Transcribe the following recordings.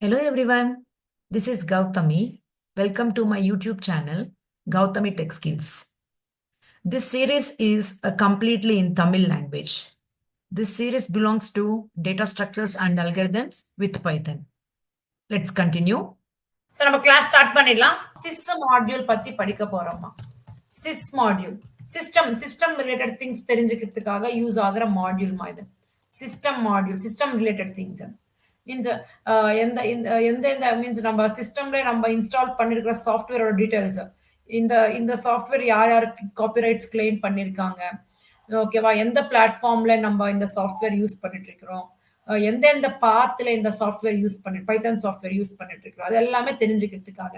Hello everyone, this is Gautami. Welcome to my YouTube channel, Gautami Tech Skills. This series is completely in Tamil language. This series belongs to data structures and algorithms with Python. Let's continue. So நம்ம class start பண்ணிடலாம். Sis module பத்தி படிக்க போறோமா. Sis module system related things தெரிஞ்சுக்கிறதுக்காக use ஆகுற module இது. System module system related things means எந்த எந்த மீன்ஸ் நம்ம சிஸ்டம்ல நம்ம இன்ஸ்டால் பண்ணிருக்கிற சாஃப்ட்வேரோட டீடைல்ஸ் இந்த சாஃப்ட்வேர் யார் யார் காப்பிரைட்ஸ் கிளைம் பண்ணிருக்காங்க, ஓகேவா, எந்த பிளாட்ஃபார்ம்ல நம்ம இந்த சாஃப்ட்வேர் யூஸ் பண்ணிட்டு இருக்கிறோம், எந்தெந்த பாத்துல இந்த சாஃப்ட்வேர் யூஸ் பண்ணி பைத்தன் சாஃப்ட்வேர் யூஸ் பண்ணிட்டு இருக்கிறோம், அது எல்லாமே தெரிஞ்சுக்கிறதுக்காக.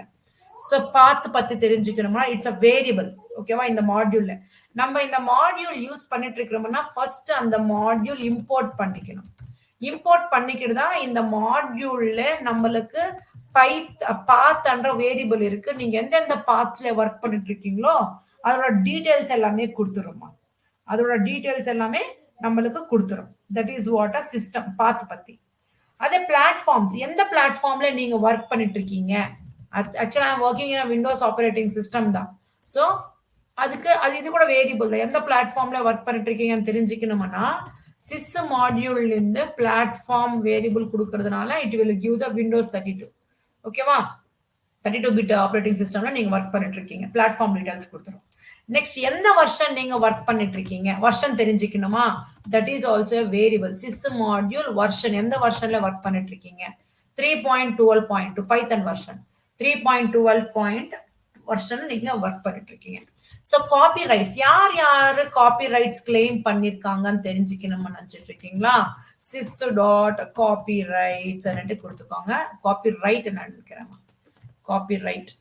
ஸோ பாத்து பத்தி தெரிஞ்சுக்கணும்னா இட்ஸ் அ வேரியபிள், ஓகேவா. இந்த மாடியூல்ல நம்ம இந்த மாடியூல் யூஸ் பண்ணிட்டு இருக்கிறோம்னா ஃபர்ஸ்ட் அந்த மாடியூல் இம்போர்ட் பண்ணிக்கணும். இம்போர்ட் பண்ணிக்கிட்டு தான் இந்த மாடியூல்ல நம்மளுக்கு பாத்ன்ற வேரியபிள் இருக்கு. நீங்க எந்தெந்த பாத்ஸ்ல ஒர்க் பண்ணிட்டு இருக்கீங்களோ அதோட டீடைல்ஸ் எல்லாமே கொடுத்துருமா. அதோட டீடைல்ஸ் எல்லாமே நம்மளுக்கு கொடுத்துரும். That is what a system path பத்தி. அதே பிளாட்ஃபார்ம்ஸ், எந்த பிளாட்ஃபார்ம்ல நீங்க ஒர்க் பண்ணிட்டு இருக்கீங்க. ஆக்சுவலா working in Windows operating system தான். ஸோ அதுக்கு இது கூட வேரியபிள் தான். எந்த பிளாட்ஃபார்ம்ல ஒர்க் பண்ணிட்டு இருக்கீங்கன்னு தெரிஞ்சுக்கணும்னா சிஸ் மாடியூல் இருந்து பிளாட்ஃபார்ம் வேரியபிள் கொடுக்கறதுனால it will give the Windows 32, ஓகேவா. 32 பிட் ஆப்பரேட்டிங் சிஸ்டம்ல நீங்க ஒர்க் பண்ணிட்டு இருக்கீங்க, பிளாட்ஃபார்ம் டீடைல்ஸ் கொடுத்துரும். நெக்ஸ்ட் எந்த வருஷன் நீங்க ஒர்க் பண்ணிட்டு இருக்கீங்க, வருஷன் தெரிஞ்சுக்கணுமா. That is also variable. Sys module version, எந்த வருஷன்ல ஒர்க் பண்ணிட்டு இருக்கீங்க. 3.12.2 பைத்தன் வருஷன் 3.12 வருஷன் நீங்க ஒர்க் பண்ணிட்டு இருக்கீங்க. ஸோ காப்பி ரைட்ஸ், யார் யாரு காப்பி ரைட்ஸ் கிளைம் பண்ணிருக்காங்கன்னு தெரிஞ்சுக்கணும்னு நினைச்சிட்டு இருக்கீங்களா. சிஸ் டாட் காப்பி ரைட்ஸ் கொடுத்துக்கோங்க. காப்பி ரைட் நினைக்கிறேன், copyright.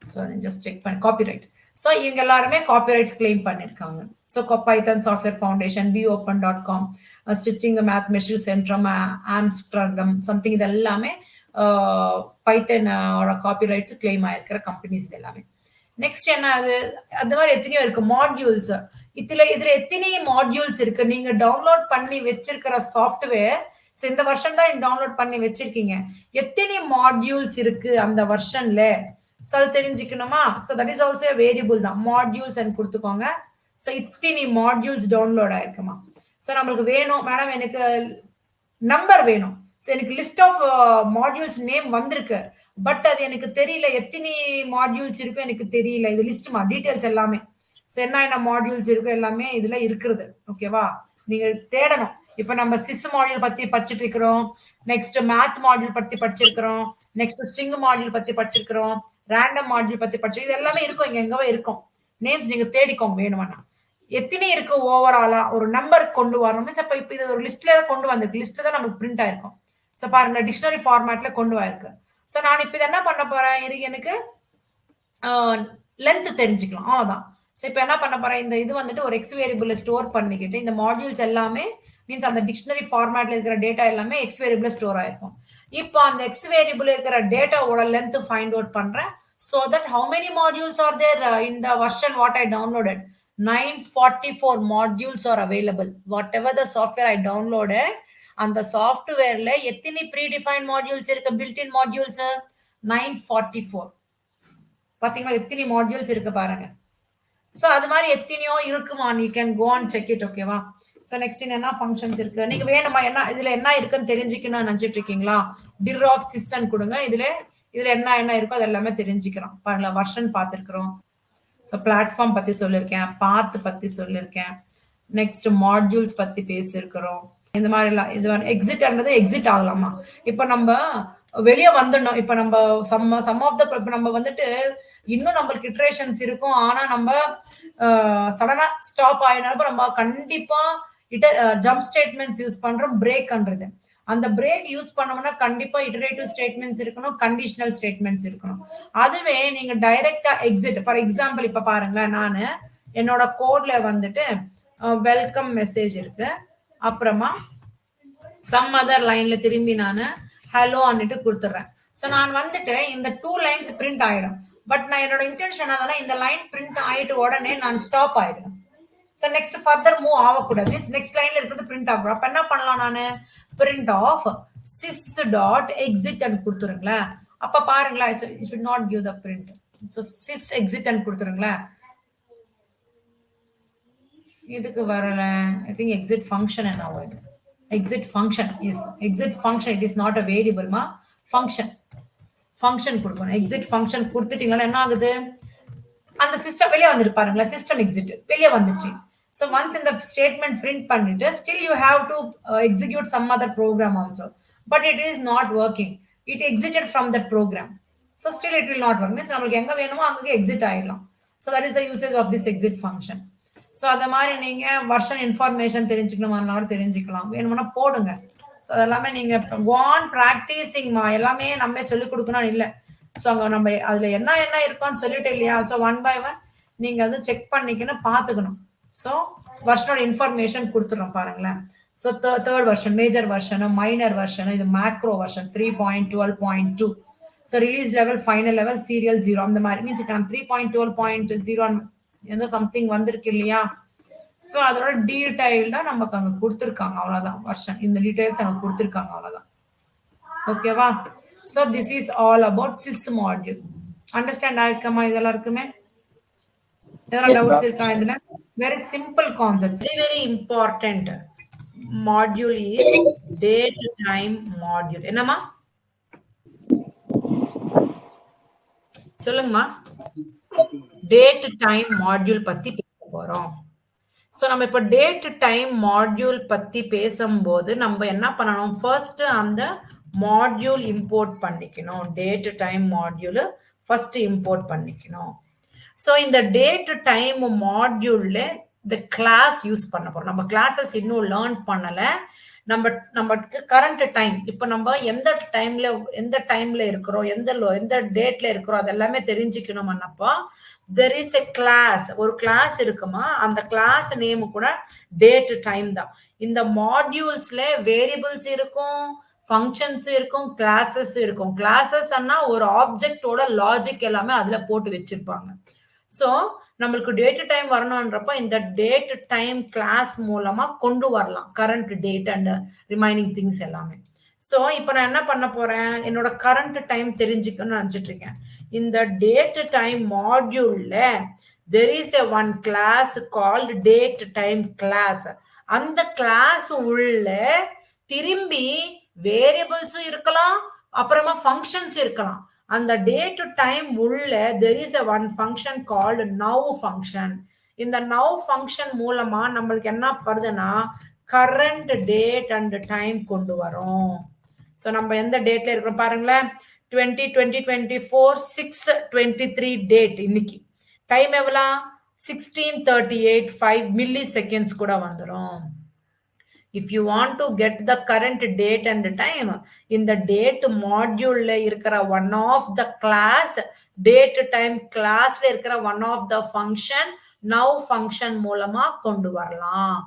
So just check பண்ணி காப்பி ரைட். ஸோ இவங்க எல்லாருமே காப்பிரைட்ஸ் கிளைம் பண்ணிருக்காங்க. So Python software foundation, bopen.com, Stichting, Mathematisch Centrum, Amsterdam something, இது எல்லாமே பைத்தனோட காப்பிரைட்ஸ் கிளைம் ஆயிருக்கிற கம்பெனிஸ் இது எல்லாமே. நெக்ஸ்ட் என்ன, அது மாதிரி எத்தனையோ இருக்கு மாடியூல்ஸ். இதுல எத்தனை மாடியூல்ஸ் இருக்கு. நீங்க டவுன்லோட் பண்ணி வச்சிருக்கிற சாஃப்ட்வேர் இந்த வருஷம் தான் டவுன்லோட் பண்ணி வச்சிருக்கீங்க, எத்தனை மாடியூல்ஸ் இருக்கு அந்த வருஷன்ல. ஸோ அது தெரிஞ்சுக்கணுமா. So that is also variable தான். மாடியூல்ஸ் கொடுத்துக்கோங்க. ஸோ இத்தனை மாடியூல்ஸ் டவுன்லோட் ஆயிருக்குமா. ஸோ நம்மளுக்கு வேணும் மேடம், எனக்கு நம்பர் வேணும். ஸோ எனக்கு லிஸ்ட் ஆஃப் மாடியூல்ஸ் நேம் வந்திருக்கு, பட் அது எனக்கு தெரியல எத்தனை மாடியூல்ஸ் இருக்கும் எனக்கு தெரியல. இது லிஸ்ட்மா, டீடைல்ஸ் எல்லாமே. ஸோ என்ன மாடியூல்ஸ் இருக்கும் எல்லாமே இதுல இருக்கிறது, ஓகேவா. நீங்க தேடணும். இப்ப நம்ம சிஸ் மாடியூல் பத்தி படிச்சுட்டு இருக்கிறோம், நெக்ஸ்ட் மேத் மாடியூல் பத்தி படிச்சிருக்கிறோம், நெக்ஸ்ட் ஸ்ட்ரிங் மாடியூல் பத்தி படிச்சிருக்கிறோம், ரேண்டம் மாடியூல் பத்தி படிச்சு, இது எல்லாமே இருக்கும், இங்க எங்கவோ இருக்கும். நேம்ஸ் நீங்க தேடிக்கோங்க வேணும்னா. எத்தனை இருக்கு ஓவராலா ஒரு நம்பர் கொண்டு வரணும். இப்ப இது ஒரு லிஸ்ட்ல தான் கொண்டு வந்திருக்கு, லிஸ்ட்ல தான் நமக்கு பிரிண்ட் ஆயிருக்கும். ஸோ பாருங்க டிக்ஷனரி ஃபார்மேட்ல கொண்டு ஆயிருக்கு. ஸோ நான் இப்ப என்ன பண்ண போறேன், இது எனக்கு லென்த் தெரிஞ்சுக்கலாம், அவ்வளவுதான். ஸோ இப்போ என்ன பண்ண போறேன், இந்த இது வந்துட்டு ஒரு எக்ஸ் வேரியபிள்ல ஸ்டோர் பண்ணிக்கிட்டு இந்த மாடியூல்ஸ் எல்லாமே மீன்ஸ் அந்த டிக்ஷனரி ஃபார்மேட்ல இருக்கிற டேட்டா எல்லாமே எக்ஸ் வேரியபிள்ல ஸ்டோர் ஆயிருக்கும். இப்போ அந்த எக்ஸ் வேரியபிள் இருக்கிற டேட்டாவோட லென்த் ஃபைண்ட் அவுட் பண்றேன். So that how many modules are there in the version what I downloaded? 944 modules are available. Whatever the software I downloaded, அந்த சாஃப்ட்வேர்ல எத்தனை ப்ரீடிஃபைன்ட் மாடியூல்ஸ் இருக்கு, built-in modules 944. பாத்தீங்களா எத்தனை மாடியூல்ஸ் இருக்கு பாருங்க. So அது மாதிரி எத்தனையோ இருக்குமா, you can go and check it, ஓகேவா. சோ நெக்ஸ்ட் என்ன ஃபங்க்ஷன்ஸ் இருக்கு, நீங்க வேணுமா என்ன இதுல என்ன இருக்குன்னு தெரிஞ்சுக்கணும்னு நினைச்சிட்டு இருக்கீங்களா. dir of sys கொடுங்க. இதுல என்ன இருக்கோ அது எல்லாமே தெரிஞ்சுக்கிறோம். பாருங்க வருஷன் பார்த்திருக்கிறோம். ஸோ பிளாட்ஃபார்ம் பத்தி சொல்லியிருக்கேன், பாத் பத்தி சொல்லியிருக்கேன், நெக்ஸ்ட் மாடியூல்ஸ் பத்தி பேசியிருக்கிறோம். இந்த மாதிரி எல்லாம் இது எக்ஸிட் ஆனது எக்ஸிட் ஆகலாமா. இப்ப நம்ம வெளியே வந்துடணும். இப்ப நம்ம சம் ஆஃப் த இப்ப நம்ம வந்துட்டு இன்னும் நம்மளுக்கு இட்ரேஷன்ஸ் இருக்கும். ஆனா நம்ம சடனா ஸ்டாப் ஆயினாலும் நம்ம கண்டிப்பா ஜம்ப் ஸ்டேட்மெண்ட்ஸ் யூஸ் பண்றோம், பிரேக்ன்றது. அந்த பிரேக் யூஸ் பண்ணோம்னா கண்டிப்பா இட்டரேட்டிவ் ஸ்டேட்மெண்ட்ஸ் இருக்கணும், கண்டிஷனல் ஸ்டேட்மெண்ட்ஸ் இருக்கணும். அதுவே நீங்க டைரக்டா எக்ஸிட், ஃபார் எக்ஸாம்பிள் இப்ப பாருங்களேன், நான் என்னோட கோட்ல வந்துட்டு வெல்கம் மெசேஜ் இருக்கு, அப்புறமா சம் அதர் லைன்ல திரும்பி நான் ஹலோ அன்னிட்டு கொடுத்துட்றேன். ஸோ நான் வந்துட்டு இந்த 2 லைன்ஸ் பிரிண்ட் ஆயிடும். பட் நான் என்னோட இன்டென்ஷன் அதெல்லாம் இந்த லைன் பிரிண்ட் ஆயிட்டு உடனே நான் ஸ்டாப் ஆயிடுவேன். ஸோ நெக்ஸ்ட் ஃபர்தர் மூவ் ஆகக்கூடாது. மீன்ஸ் நெக்ஸ்ட் லைன்ல இருக்கிறது பிரிண்ட் ஆகும். அப்ப என்ன பண்ணலாம் நானு? Print of sys dot exit and கொடுத்துருங்களேன். அப்ப பாருங்களேன், you should not give the print. So sys exit and கொடுத்துருங்களேன். இதுக்கு வரல. I think exit function என்ன ஆகுது? Exit function is exit function. It is not a variable ma function. Function கொடுக்கணும். Exit function கொடுத்துட்டீங்களா என்ன ஆகுது? அந்த சிஸ்டம் வெளியே வந்துட்டு பாருங்களா, சிஸ்டம் எக்ஸிட் வெளியே வந்துச்சு. So once in the statement print பண்ணிட்டு still you have to execute some other program also, but it is not working. It exited from that program, so still it will not work. Means நமக்கு எங்க வேணுமோ அங்க exit ஆயிடலாம். So that is the usage of this exit function. So அத மாதிரி நீங்க version information தெரிஞ்சுக்கணும்னாலும் தெரிஞ்சுக்கலாம், வேணும்னா போடுங்க. So அதெல்லாமே நீங்க go on practicing மா, எல்லாமே நம்ம சொல்லி கொடுக்கணும் இல்ல. ஸோ அங்கே நம்ம அதில் என்ன இருக்குன்னு சொல்லிட்டு இல்லையா. ஸோ 1 by 1 நீங்கள் அது செக் பண்ணிக்கணும், பார்த்துக்கணும். ஸோ வெர்ஷனோட இன்ஃபர்மேஷன் கொடுத்துறோம் பாருங்களேன். So third version, major version, minor version, இது macro version 3.12.2. So release level, final level, serial 0 அந்த மாதிரி. மீன்ஸ் நம்ம 3.12.0 எந்த சம்திங் வந்திருக்கு இல்லையா. ஸோ அதோட டீடைல்டாக நமக்கு அங்கே கொடுத்துருக்காங்க, அவ்வளோதான். வெர்ஷன் இந்த டீடைல்ஸ் அங்கே கொடுத்துருக்காங்க, அவ்வளோதான். ஓகேவா. So this is all about sys module. Understand ஆயிருக்கமா இதெல்லாம் இருக்குமே? எதனா டவுட்ஸ் இருக்கா இதுல? Very simple concept. Very very important module is date time module. என்னமா? சொல்லுங்கம்மா. date time module பத்தி பேச போறோம். So நம்ம இப்ப date time module பத்தி பேசும்போது நம்ம என்ன பண்ணணும்? ஃபர்ஸ்ட் அந்த மாடியூல் இம்போர்ட் பண்ணிக்கணும். Date time module first import பண்ணிக்கணும். ஸோ இந்த டேட் டைம் மாடியூல்ல இந்த கிளாஸ் யூஸ் பண்ண போறோம். நம்ம கிளாஸஸ் இன்னும் லேர்ன் பண்ணல. நமக்கு கரண்ட் டைம், இப்போ நம்ம எந்த டைம்ல இருக்கிறோம், எந்த டேட்ல இருக்கிறோம், அதெல்லாமே தெரிஞ்சுக்கணும்னப்போ தெர் இஸ் எ கிளாஸ், ஒரு கிளாஸ் இருக்குமா, அந்த கிளாஸ் நேம் கூட டேட் டைம் தான். இந்த மாடியூல்ஸ்ல வேரியபிள்ஸ் இருக்கும், ஃபங்க்ஷன்ஸ் இருக்கும், கிளாஸஸ் இருக்கும். கிளாஸஸ் அண்ணா ஒரு ஆப்ஜெக்டோட லாஜிக் எல்லாமே அதுல போட்டு வச்சிருப்பாங்க. ஸோ நம்மளுக்கு டேட் டைம் வரணும்ன்றப்ப இந்த டேட் டைம் கிளாஸ் மூலமா கொண்டு வரலாம் current date and remaining things எல்லாமே. ஸோ இப்போ நான் என்ன பண்ண போறேன், என்னோட கரண்ட் டைம் தெரிஞ்சுக்கணும்னு நினைச்சிட்டு இருக்கேன். இந்த டேட் டைம் மாடியூல்ல there is a one class called date time class. அந்த கிளாஸ் உள்ள திரும்பி வேரியபிள்ஸும் இருக்கலாம், அப்புறமா ஃபங்க்ஷன்ஸ் இருக்கலாம். அந்த டேட் டைம் உள்ள there is a one function called now function. இந்த now function மூலமா நம்மளுக்கு என்ன வருதுன்னா கரண்ட் டேட் அண்ட் டைம் கொண்டு வரும். ஸோ நம்ம எந்த டேட்ல இருக்கிறோம் பாருங்களேன், 20/20/24 6/23 டேட். இன்னைக்கு டைம் எவ்வளோ, 16:38 5 மில்லி செகண்ட்ஸ் கூட வந்துடும். If you want to get the current date and time, in the date module la irukra one of the class, date time class la irukra one of the function now function மூலமா கொண்டு வரலாம்.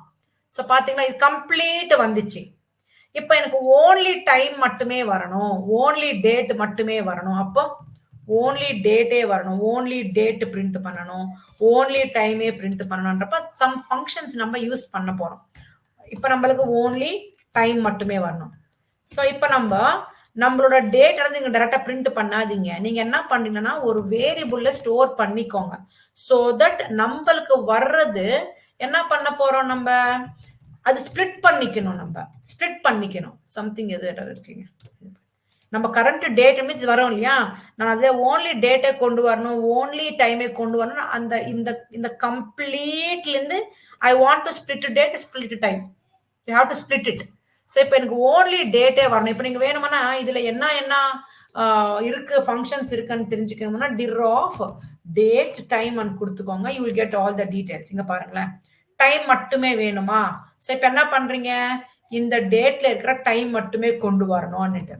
So பாத்தீங்களா, இது complete வந்துச்சு. இப்போ எனக்கு only time மட்டுமே வரணும், ஓன்லி டேட் மட்டுமே வரணும். அப்போ ஓன்லி டேட்டே வரணும், ஓன்லி டேட் பிரிண்ட் பண்ணணும், ஓன்லி டைமே பிரிண்ட் பண்ணணும்ன்றப்ப சம் ஃபங்க்ஷன்ஸ் நம்ம யூஸ் பண்ண போறோம். இப்போ நம்மளுக்கு ஓன்லி டைம் மட்டுமே வரணும். ஸோ இப்போ நம்மளோட டேட் வந்து நீங்க டைரக்டா பிரிண்ட் பண்ணாதீங்க. நீங்க என்ன பண்ணீங்கன்னா ஒரு வேரியபிள்ல ஸ்டோர் பண்ணிக்கோங்க. ஸோ தட் நம்மளுக்கு வர்றது என்ன பண்ண போறோம், நம்ம அது ஸ்பிளிட் பண்ணிக்கணும். சம்திங் எது இருக்கீங்க, நம்ம கரண்ட் டேட் மீன்ஸ் வரும் இல்லையா, நான் அதே ஓன்லி டேட்டை கொண்டு வரணும், ஓன்லி டைமே கொண்டு வரணும். அந்த இந்த கம்ப்ளீட்ல இருந்து ஐ want to split date, split time, you have to split it. So இப்போ எனக்கு ஓன்லி டேட்டே வரணும். இப்போ நீங்க வேணும்னா இதுல என்ன இருக்கு, ஃபங்க்ஷன்ஸ் இருக்குன்னு தெரிஞ்சுக்கணும்னா dir of date time and கொடுத்துக்கோங்க. You will get all the details. இங்க பாருங்களேன், டைம் மட்டுமே வேணுமா. ஸோ இப்போ என்ன பண்றீங்க, இந்த டேட்ல இருக்கிற டைம் மட்டுமே கொண்டு வரணும்னுட்டு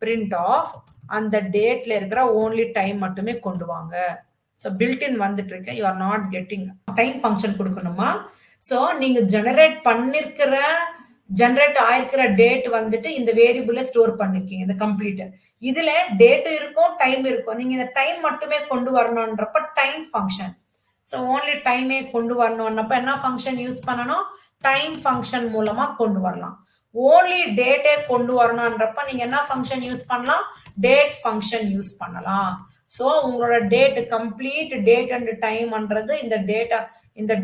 பிரிண்ட் ஆஃப் அந்த டேட்ல இருக்கிற ஓன்லி டைம் மட்டுமே கொண்டு வாங்க. ஸோ பில்டின் வந்துட்டு இருக்கு, you are not getting time function கொடுக்கணுமா. ஸோ நீங்க ஜெனரேட் ஆயிருக்கிற டேட் வந்துட்டு இந்த வேரியபிள்ல ஸ்டோர் பண்ணிருக்கீங்க, இந்த கம்ப்ளீட். இதுல டேட் இருக்கும், டைம் இருக்கும். நீங்க இந்த டைம் மட்டுமே கொண்டு வரணும்ன்றப்ப டைம் ஃபங்க்ஷன் ஸோ ஓன்லி டைமே கொண்டு வரணும்னப்ப என்ன ஃபங்க்ஷன் யூஸ் பண்ணணும்? டைம் ஃபங்க்ஷன் மூலமா கொண்டு வரலாம். ஓன்லி டேட்டே கொண்டு வரணும்ன்றப்ப நீங்க என்ன ஃபங்க்ஷன் யூஸ் பண்ணலாம்? டேட் ஃபங்க்ஷன் யூஸ் பண்ணலாம். ஸோ உங்களோட டேட் கம்ப்ளீட் டேட் அண்ட் டைம்ன்றது இந்த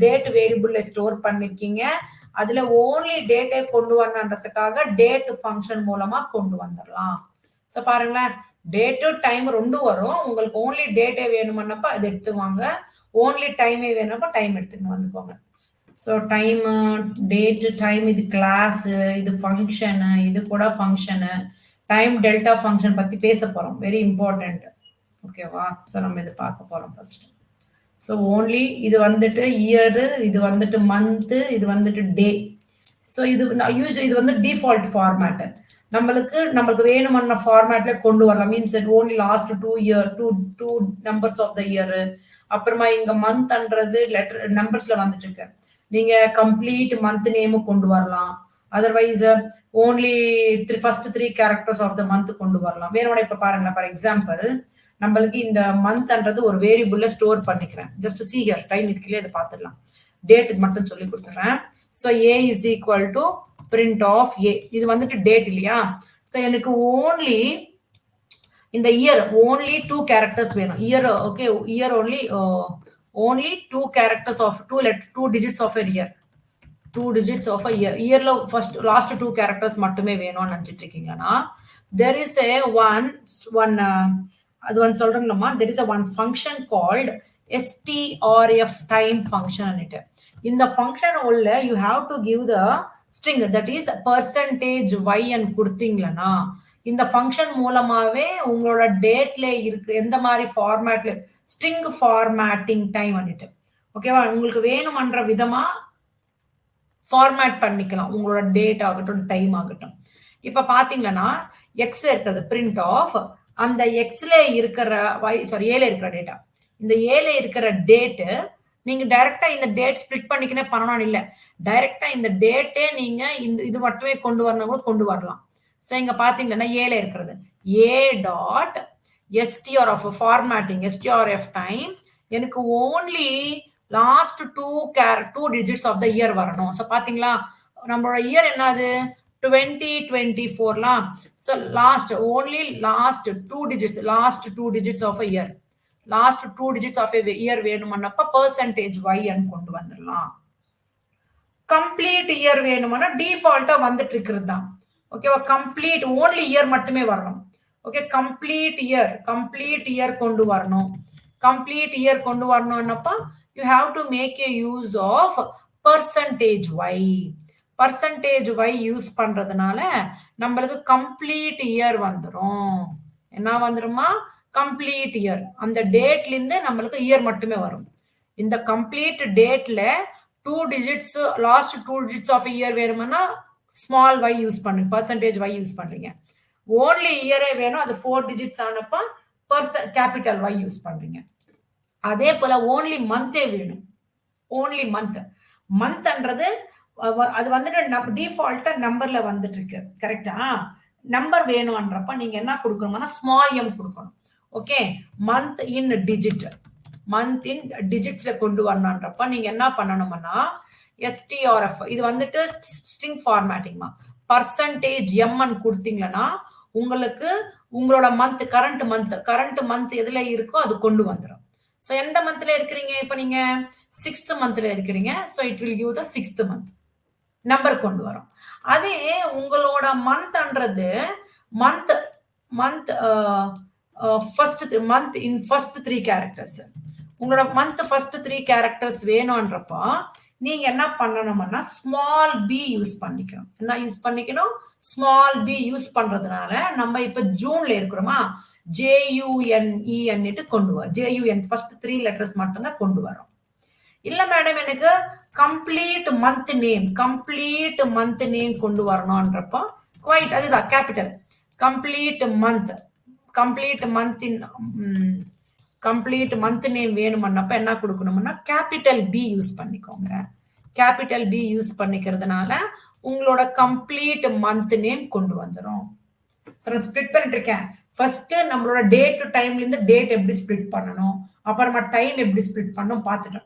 டேட் வேரியபிள்ல ஸ்டோர் பண்ணிருக்கீங்க. அதுல ஓன்லி டேட்டே கொண்டு வரணுன்றதுக்காக டேட் ஃபங்க்ஷன் மூலமா கொண்டு வந்துடலாம். ஸோ பாருங்களேன், டேட்டு டைம் ரெண்டும் வரும். உங்களுக்கு ஓன்லி டேட்டே வேணுமன்னப்ப அது எடுத்துவாங்க. ஓன்லி டைமே வேணும்ப்ப டைம் எடுத்துக்கணும் வந்துக்கோங்க. ஸோ டைமு, டேட்டு, டைம் இது கிளாஸு, இது ஃபங்க்ஷனு, இது கூட ஃபங்க்ஷனு. டைம் டெல்டா ஃபங்க்ஷன் பத்தி பேச போறோம். Very important. ஓகேவா? ஸோ நம்ம இது பார்க்க போறோம் ஃபர்ஸ்ட். ஸோ ஓன்லி இது வந்துட்டு இயரு, இது வந்துட்டு மந்த்து, இது வந்துட்டு டே. ஸோ இது வந்து டிஃபால்ட் ஃபார்மேட். நம்மளுக்கு வேணுமான ஃபார்மேட்ல கொண்டு வரலாம். Means only last 2 numbers of the year. அப்புறமா இங்க மந்த்ன்றது லெட்டர் நம்பர்ஸ்ல வந்துட்டு இருக்கு. நீங்க கம்ப்ளீட் மந்த் நேம் கொண்டு வரலாம். Otherwise only first 3 characters of the month கொண்டு வரலாம். வேற இப்ப பாருங்க, ஃபார் எக்ஸாம்பிள் நம்மளுக்கு இந்த மந்த்ன்றது ஒரு வேரியபிள்ல ஸ்டோர் பண்ணிக்கிறேன். ஜஸ்ட் see here, டைம் இருக்குல்லையே அதை பார்த்துடலாம். டேட் மட்டும் சொல்லி கொடுத்துறேன். So a is equal to print of a. இது வந்துட்டு டேட் இல்லையா? ஸோ எனக்கு ஓன்லி இந்த இயர் ஓன்லி 2 கேரக்டர்ஸ் வேணும். Year okay, year only 2 characters of 2 digits of a year. 2 digits of a year. இயர்ல ஃபர்ஸ்ட் லாஸ்ட் 2 கேரக்டர்ஸ் மட்டுமே வேணும்னு நினைச்சிட்டு இருக்கீங்கன்னா there is a one அது வந்து சொல்றேன்லமா, there is a one function called strf time function in it. இந்த function உள்ள you have to give the string that is %y and கொடுத்தீங்களா இந்த ஃபங்க்ஷன் மூலமாவே உங்களோட டேட்ல இருக்கு எந்த மாதிரி ஃபார்மேட்ல ஸ்ட்ரிங் ஃபார்மேட்டிங் டைம் வந்துட்டு ஓகேவா, உங்களுக்கு வேணுமன்ற விதமா ஃபார்மேட் பண்ணிக்கலாம் உங்களோட டேட் ஆகட்டும் டைம் ஆகட்டும். இப்ப பாத்தீங்கன்னா எக்ஸ்ல இருக்கிறது பிரிண்ட் ஆஃப் அந்த எக்ஸ்ல இருக்கிற ஏல இருக்கிற டேட்டா, இந்த ஏல இருக்கிற டேட்டு நீங்க டைரக்டா இந்த டேட் ஸ்பிளிட் பண்ணிக்கினே பண்ணணும் இல்ல, டைரக்டா இந்த டேட்டே நீங்க இது மட்டுமே கொண்டு வரணும் கூட கொண்டு வரலாம். ஸோ இங்க பாத்தீங்கன்னா ஏல இருக்கிறது A dot strf formatting strf time எனக்கு only last 2 digits of the year வரணும். ஸோ பாத்தீங்களா நம்மளோட இயர் என்னது 2024லாம். So only last 2 digits of a year. Last 2 digits of a year வேணுமன்னப்ப %y ன்னு கொண்டு வந்துடலாம். கம்ப்ளீட் இயர் வேணும்னா டிஃபால்ட்டா வந்துட்டு இருக்கிறது தான். ஓகேவா, கம்ப்ளீட் ஓன்லி இயர் மட்டுமே வரணும். ஓகே, கம்ப்ளீட் இயர் கொண்டு வரணும். கம்ப்ளீட் இயர் கொண்டு வரணும்னப்ப you have to make a use of %y use பண்றதுனால நம்மளுக்கு கம்ப்ளீட் இயர் வந்துடும். என்ன வந்துருமா, கம்ப்ளீட் இயர். அந்த டேட்ல இருந்து நம்மளுக்கு இயர் மட்டுமே வரும். இந்த கம்ப்ளீட் டேட்ல 2 digits last 2 digits of year வேணும்னா ஸ்மால் y யூஸ் பண்ணுங்க, %y யூஸ் பண்றீங்க. ஓன்லி இயரே வேணும், அது 4 டிஜிட்ஸ் ஆனப்ப கேபிட்டல் Y யூஸ் பண்றீங்க. அதே போல ஓன்லி மந்தே வேணும். ஓன்லி மந்த்ன்றது அது வந்துட்டு டிஃபால்ட்டா நம்பர்ல வந்துட்டு இருக்கு. கரெக்டா, நம்பர் வேணும்ன்றப்ப நீங்க என்ன கொடுக்கணும்னா ஸ்மால் m கொடுக்கணும். ஓகே, மந்த் இன் டிஜிட்ஸ்ல கொண்டு வரணும்ன்றப்ப நீங்க என்ன பண்ணணும்னா strf இது வந்துட்டு ஸ்ட்ரிங் ஃபார்மேட்டிங்மா %m கொடுத்தீங்கன்னா உங்களுக்கு உங்களோட கரண்ட் மந்த் எதுல இருக்கோ அது கொண்டு வந்துடும். ஸோ எந்த மந்த்ல இருக்கிறீங்க, இப்ப நீங்க 6th மந்த்ல இருக்கிறீங்க. So it will give the 6th month number கொண்டு வரும். அதே உங்களோட மந்த்ன்றது ஃபர்ஸ்ட் 3 கேரக்டர்ஸ், உங்களோட மந்த் ஃபர்ஸ்ட் 3 கேரக்டர்ஸ் வேணும்ன்றப்போ நீங்க என்ன பண்ணணும்னா ஸ்மால் b யூஸ் பண்ணிக்கணும். என்ன யூஸ் பண்ணிக்கணும், ஸ்மால் b யூஸ் பண்றதுனால நம்ம இப்ப ஜூன்ல இருக்கிறோமா, JUNE கொண்டு வரும். JUN ஃபர்ஸ்ட் 3 லெட்டர்ஸ் மட்டும் தான் கொண்டு வரும். இல்ல மேடம் எனக்கு கம்ப்ளீட் மந்த் நேம் கொண்டு வரணும்ன்றப்போ குவைட் அதுதான் கேபிட்டல் கம்ப்ளீட் மந்த் நேம் வேணும்னப்ப என்ன கொடுக்கணும்னா கேபிட்டல் B யூஸ் பண்ணிக்கோங்க. கேபிட்டல் B யூஸ் பண்ணிக்கிறதுனால உங்களோட கம்ப்ளீட் மந்த் நேம் கொண்டு வந்துடும். ஸ்பிளிட் பண்ணிட்டு இருக்கேன். ஃபர்ஸ்ட் நம்மளோட டேட் டு டைம்ல இருந்து டேட் எப்படி ஸ்ப்ளிட் பண்ணணும், அப்புறமா டைம் எப்படி ஸ்ப்ளிட் பண்ணணும் பார்த்துட்டோம்.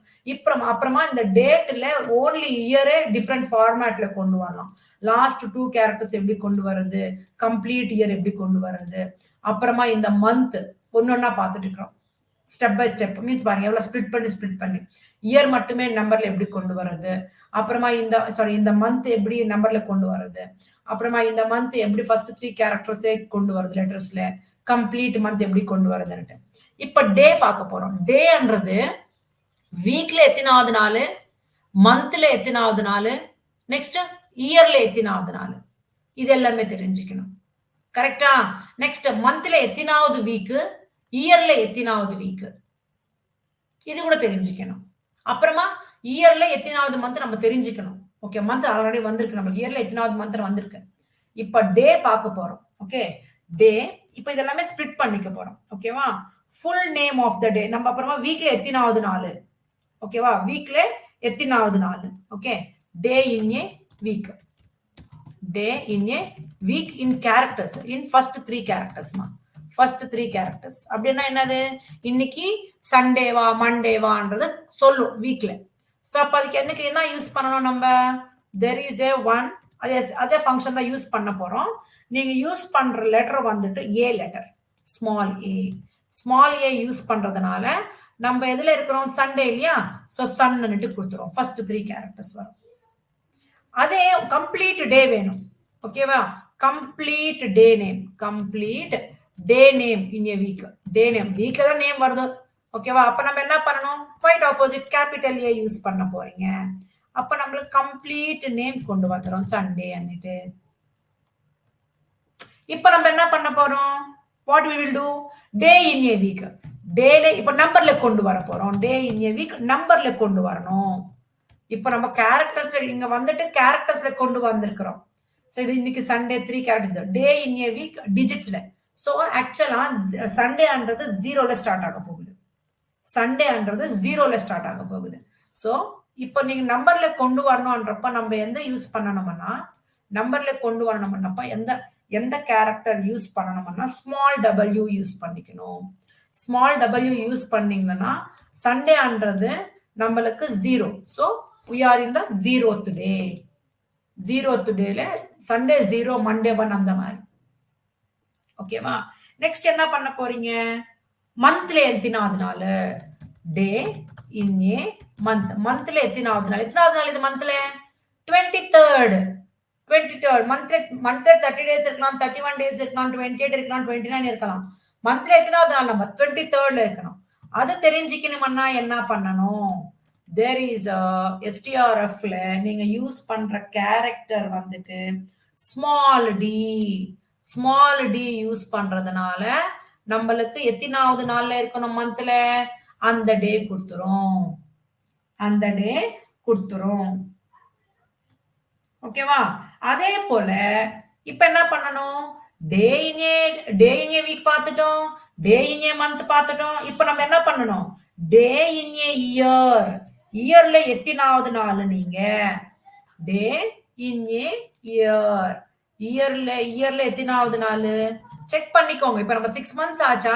அப்புறமா இந்த டேட்ல ஓன்லி இயரே டிஃப்ரெண்ட் ஃபார்மேட்ல கொண்டு வரலாம். லாஸ்ட் 2 கேரக்டர்ஸ் எப்படி கொண்டு வர்றது, கம்ப்ளீட் இயர் எப்படி கொண்டு வர்றது, அப்புறமா இந்த மந்த் ஒன்னொன்னா பார்த்துட்டு இருக்கிறோம். ஸ்டெப் பை ஸ்டெப் மீன்ஸ் பாருங்க எவ்வளவு ஸ்பிளிட் பண்ணி இயர் மட்டுமே நம்பர்ல எப்படி கொண்டு வர்றது, அப்புறமா இந்த மந்த் எப்படி நம்பர்ல கொண்டு வர்றது, அப்புறமா இந்த மந்த் எப்படி ஃபர்ஸ்ட் 3 கேரக்டர்ஸே கொண்டு வருது லெட்டர்ஸ்ல, கம்ப்ளீட் மந்த் எப்படி கொண்டு வருதுன்னுட்டு. இப்ப டே பார்க்க போறோம். டேன்றது வீக்ல எத்தனாவது நாள், மந்த்ல எத்தனாவது நாள், நெக்ஸ்ட் இயர்ல எத்தனாவது நாள், இது எல்லாமே தெரிஞ்சுக்கணும். கரெக்டா? நெக்ஸ்ட் மந்த்ல எத்தனாவது வீக், இயர்ல எத்தனாவது வீக், இது கூட தெரிஞ்சுக்கணும். அப்புறமா இயர்ல எத்தனாவது மந்த் நம்ம தெரிஞ்சுக்கணும். ஓகே, மந்த் ஆல்ரெடி வந்திருக்கு, நம்மளுக்கு இயர்ல எத்தனாவது மந்த் வந்திருக்கு. இப்ப டே பார்க்க போறோம். ஓகே, டே இப்ப இதெல்லாமே ஸ்ப்ளிட் பண்ணிக்க போறோம். ஓகேவா? Full name of the day. நம்ம அப்புறமா வீக்ல எத்தனாவது நாள், ஓகேவா, வீக்ல எத்தனாவது நாள். Okay, day in a week, day in a week in characters, in first 3 கேரக்டர்ஸ்மா. ஃபர்ஸ்ட் 3 கேரக்டர்ஸ் அப்படின்னா என்னது, இன்னைக்கு சண்டேவா மண்டேவான்றது சொல்லும் வீக்ல. ஸோ அப்போ அதுக்கு எனக்கு என்ன யூஸ் பண்ணணும் நம்ம, தெர் இஸ் ஏ ஒன், அதே ஃபங்க்ஷன் தான் யூஸ் பண்ண போறோம். நீங்க யூஸ் பண்ற லெட்டர் வந்துட்டு ஏ லெட்டர், ஸ்மால் ஏ யூஸ் பண்றதுனால நம்ம எதுல இருக்கிறோம், சண்டே இல்லையா, ஸோ சன்னுட்டு கொடுத்துரும். ஃபர்ஸ்ட் 3 கேரக்டர்ஸ் வரும். அதே கம்ப்ளீட் டே வேணும். ஓகேவா? Complete day name, complete day name in a week. Day name வீக்ல தான் நேம் வருது. ஓகேவா? அப்ப நம்ம என்ன பண்ணணும், quite opposite capital A use பண்ண போறீங்க. அப்ப நம்மளுக்கு கம்ப்ளீட் நேம் கொண்டு வந்துடும் சண்டே அன்னிட்டு. இப்ப நம்ம என்ன பண்ண போறோம், what we will do, day in a week. டேல இப்ப நம்பர்ல கொண்டு வர போறோம். டே இன் ஏ வீக் நம்பர்ல கொண்டு வரணும். இப்ப நம்ம கேரக்டர்ஸ்ல இங்க வந்துட்டு கேரக்டர்ஸ்ல கொண்டு வந்திருக்கிறோம். சோ இது இன்னைக்கு Sunday 3 characters, day in a week டிஜிட்ஸ்ல. சோ ஆக்சுவலா சண்டேன்றது 0ல ஸ்டார்ட் ஆக போகுது. சண்டேன்றது 0ல ஸ்டார்ட் ஆக போகுது. சோ இப்போ நீங்க நம்பர்ல கொண்டு வரணும்ன்றப்ப நம்ம எந்த யூஸ் பண்ணணும்னா, நம்பர்ல கொண்டு வரணும்னப்ப எந்த கேரக்டர் யூஸ் பண்ணணும்னா ஸ்மால் w யூஸ் பண்ணிக்கணும். ஸ்மால் w யூஸ் பண்ணீங்கன்னா சண்டேன்றது நம்மளுக்கு 0. So we are in the 0th day. 0th டேல சண்டே 0, மண்டே 1 அந்த மாதிரி. ஓகேவா? நெக்ஸ்ட் என்ன பண்ண போறீங்க, மந்த்ல எத்தனாவது நாள், டே இன் ஏ மந்த். மந்த்ல எத்தனாவது நாள் இது மந்த்ல 23rd. மந்த்ல 30 டேஸ் இருக்கலாம், 31 டேஸ் இருக்கலாம், 28 இருக்கலாம், 29 இருக்கலாம். மந்த்ல எத்தனாவது நாள் நம்ம 23rdல இருக்கணும். அது தெரிஞ்சுக்கணும்னா என்ன பண்ணணும், there is a strfல நீங்க யூஸ் பண்ற கேரக்டர் வந்துட்டு ஸ்மால் d யூஸ் பண்றதுனால நம்மளுக்கு எத்தனாவது நாள்ல இருக்கணும் மந்த்ல, அந்த டே கொடுத்துரும். ஓகேவா? அதே போல இப்ப என்ன பண்ணணும், டே இன் ஏ வீக் பார்த்துட்டோம், டே இன் ஏ மந்த் பார்த்துட்டோம். இப்ப நம்ம என்ன பண்ணணும், டே இன் ஏ இயர்ல எத்தனாவது நாள் நீங்க, டே இன் ஏ இயர்ல எத்தனாவது நாள் செக் பண்ணிக்கோங்க. இப்ப நம்ம 6 months ஆச்சா,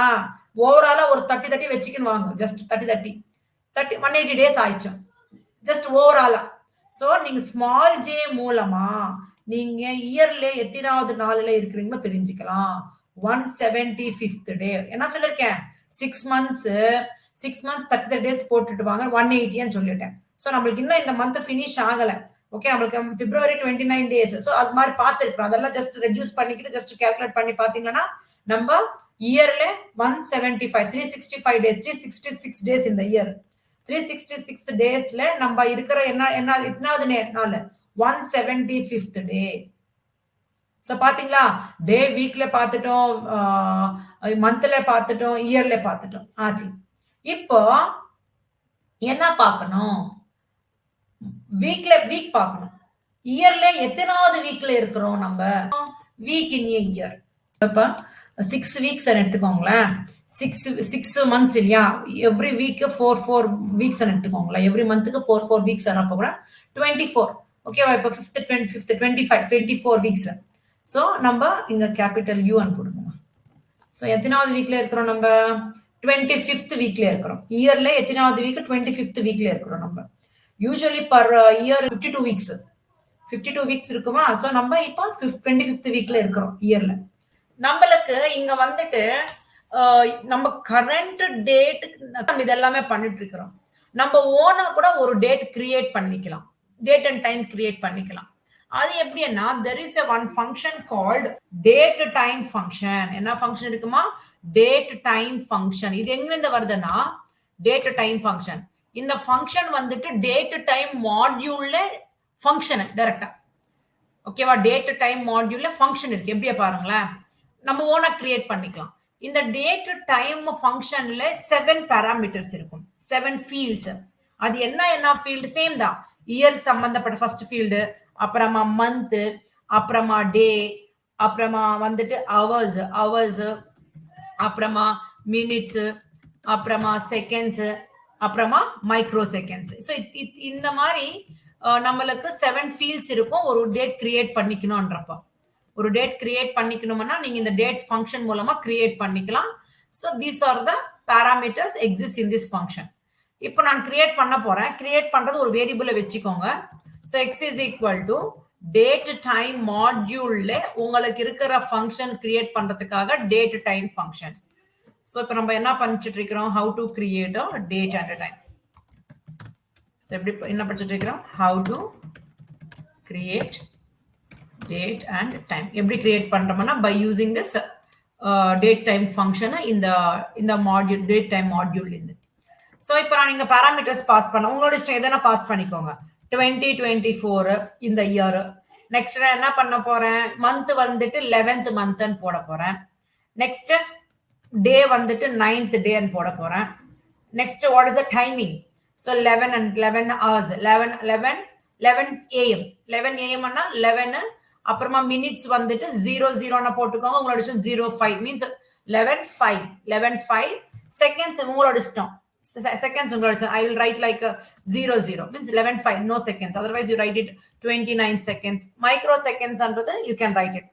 ஓவராலா ஒரு 30 வச்சுக்கணும் வாங்க. ஜஸ்ட் 30 180 டேஸ் ஆயிடுச்சு ஜஸ்ட் ஓவராலா. சோ நீங்க ஸ்மால் ஜே மூலமா நீங்க இயர்ல எத்தனாவது நாள்ல இருக்கிறீங்களோ தெரிஞ்சுக்கலாம். 175th டே என்ன சொல்லிருக்கேன், 6 months 30 டேஸ் போட்டுட்டு வாங்க, 180 சொல்லிட்டேன். சோ நம்மளுக்கு இன்னும் இந்த மந்த் பினிஷ் ஆகல. ஓகே, நம்மளுக்கு பிப்ரவரி 29 டேஸ். சோ அது மாதிரி பார்த்துருக்கோம். அதெல்லாம் ஜஸ்ட் ரெடியூஸ் பண்ணிக்கிட்டு ஜஸ்ட் கால்குலேட் பண்ணி பாத்தீங்கன்னா நம்ம இயர்ல 175 365 டேஸ் 366 டேஸ் இந்த இயர் 366 டேஸ்ல நம்ம இருக்கிற என்ன எத்தனாவது நாள், 175th டே. சோ பாத்தீங்களா, டே வீக்ல பார்த்துட்டோம், மந்த்ல பார்த்துட்டோம், இயர்ல பார்த்துட்டோம் ஆச்சு. இப்போ என்ன பார்க்கணும், வீக் பார்க்கணும். இயர்ல எத்தனாவது வீக்ல இருக்கிறோம் நம்ம, வீக் இன் இயர். இப்ப 6 weeks எடுத்துக்கோங்களேன், 6 months இல்லையா, எவ்ரி வீக் 4 weeks எடுத்துக்கோங்களேன், எவ்ரி மந்த்துக்கு 4 weeks அப்ப கூட 24. ஓகேவா? இப்ப 5th 25 24 weeks. சோ நம்ம இங்க கேபிட்டல் யூ கொடுக்கணும். ஸோ எத்தனாவது வீக்ல இருக்கிறோம் நம்ம? 25th வீக்ல இருக்கிறோம். இயர்ல எத்தனாவது வீக்? 25th வீக்ல இருக்கிறோம் நம்ம. Usually per year 52 weeks. 52 weeks இருக்குமா? ஸோ நம்ம இப்போ 25th வீக்ல இருக்கிறோம் இயர்ல. நம்மளுக்கு இங்க வந்துட்டு நம்ம கரண்ட் டேட் நம்ம இதெல்லாமே பண்ணிட்டு இருக்கிறோம். நம்ம ஓனா கூட ஒரு டேட் கிரியேட் பண்ணிக்கலாம். டேட் அண்ட் டைம் கிரியேட் பண்ணிக்கலாம். அது எப்படின்னா there is a one function called date time function. என்ன ஃபங்க்ஷன் இருக்குமா? date time function. இது எங்க இருந்து வருதுன்னா date time function. இந்த ஃபங்க்ஷன் வந்துட்டு date time மாடியூல்ல ஃபங்க்ஷன் டைரக்டா. ஓகேவா? date time மாடியூல்ல ஃபங்க்ஷன் இருக்கு. எப்படியே பாருங்களேன். நம்ம ஓனா கிரியேட் பண்ணிக்கலாம். இந்த date time ஃபங்க்ஷன்ல 7 பாராமீட்டர்ஸ் இருக்கும். 7 ஃபீல்ட்ஸ். அது என்ன ஃபீல்டு? சேம் தான். இயருக்கு சம்பந்தப்பட்ட ஃபர்ஸ்ட் ஃபீல்டு, அப்புறமா மந்த், அப்புறமா டே, அப்புறமா வந்துட்டு ஹவர்ஸ், அப்புறமா மினிட்ஸ், அப்புறமா செகண்ட்ஸ், அப்புறமா மைக்ரோ செகண்ட்ஸ். ஸோ இந்த மாதிரி நம்மளுக்கு 7 ஃபீல்ட்ஸ் இருக்கும் ஒரு டேட் கிரியேட் பண்ணிக்கணும்ன்றப்ப. ஒரு டேட் கிரியேட் பண்ணிக்கணும்னா நீங்க இந்த டேட் ஃபங்க்ஷன் மூலமா கிரியேட் பண்ணிக்கலாம். So these are the parameters exist in this function. இப்போ நான் கிரியேட் பண்ண போறேன். கிரியேட் பண்றது ஒரு வேரியபிளை வச்சுக்கோங்க. So x is equal to date time மாடியூல்ல உங்களுக்கு இருக்கிற ஃபங்க்ஷன் கிரியேட் பண்றதுக்காக டேட் டைம் ஃபங்க்ஷன். ஸோ இப்போ நம்ம என்ன பண்ணிட்டு இருக்கிறோம்? How to create a date and time. So எப்படி என்ன படிச்சுட்டு இருக்கிறோம்? How to create date and time. எப்படி கிரியேட் பண்றோம்னா by using this date time ஃபங்க்ஷனை இந்த மாடியூல் டேட் டைம் மாடியூல் இருந்து. ஸோ இப்போ நான் இங்க பாராமீட்டர்ஸ் பாஸ் பண்ண, உங்களோட இஷ்டம் எதனா பாஸ் பண்ணிக்கோங்க. 2024 இந்த இயர். நெக்ஸ்ட் நான் என்ன பண்ண போறேன்? மந்த் வந்துட்டு 11th மந்த்னு போட போறேன். நெக்ஸ்ட் டே வந்துட்டு 9th டேன்னு போட போறேன். Next what is the timing? So 11 hours, 11 AM. 11 AM னா 11. அப்புறமா மினிட்ஸ் வந்துட்டு 00 போட்டுக்கோங்க. உங்களோட இஷ்டம் 05 மீன்ஸ் 11:05. செகண்ட்ஸ் உங்களோட இஷ்டம். Seconds I will write like 00 means 11:05, no seconds. Otherwise you write it 29 seconds. Microseconds andradhu you can write it.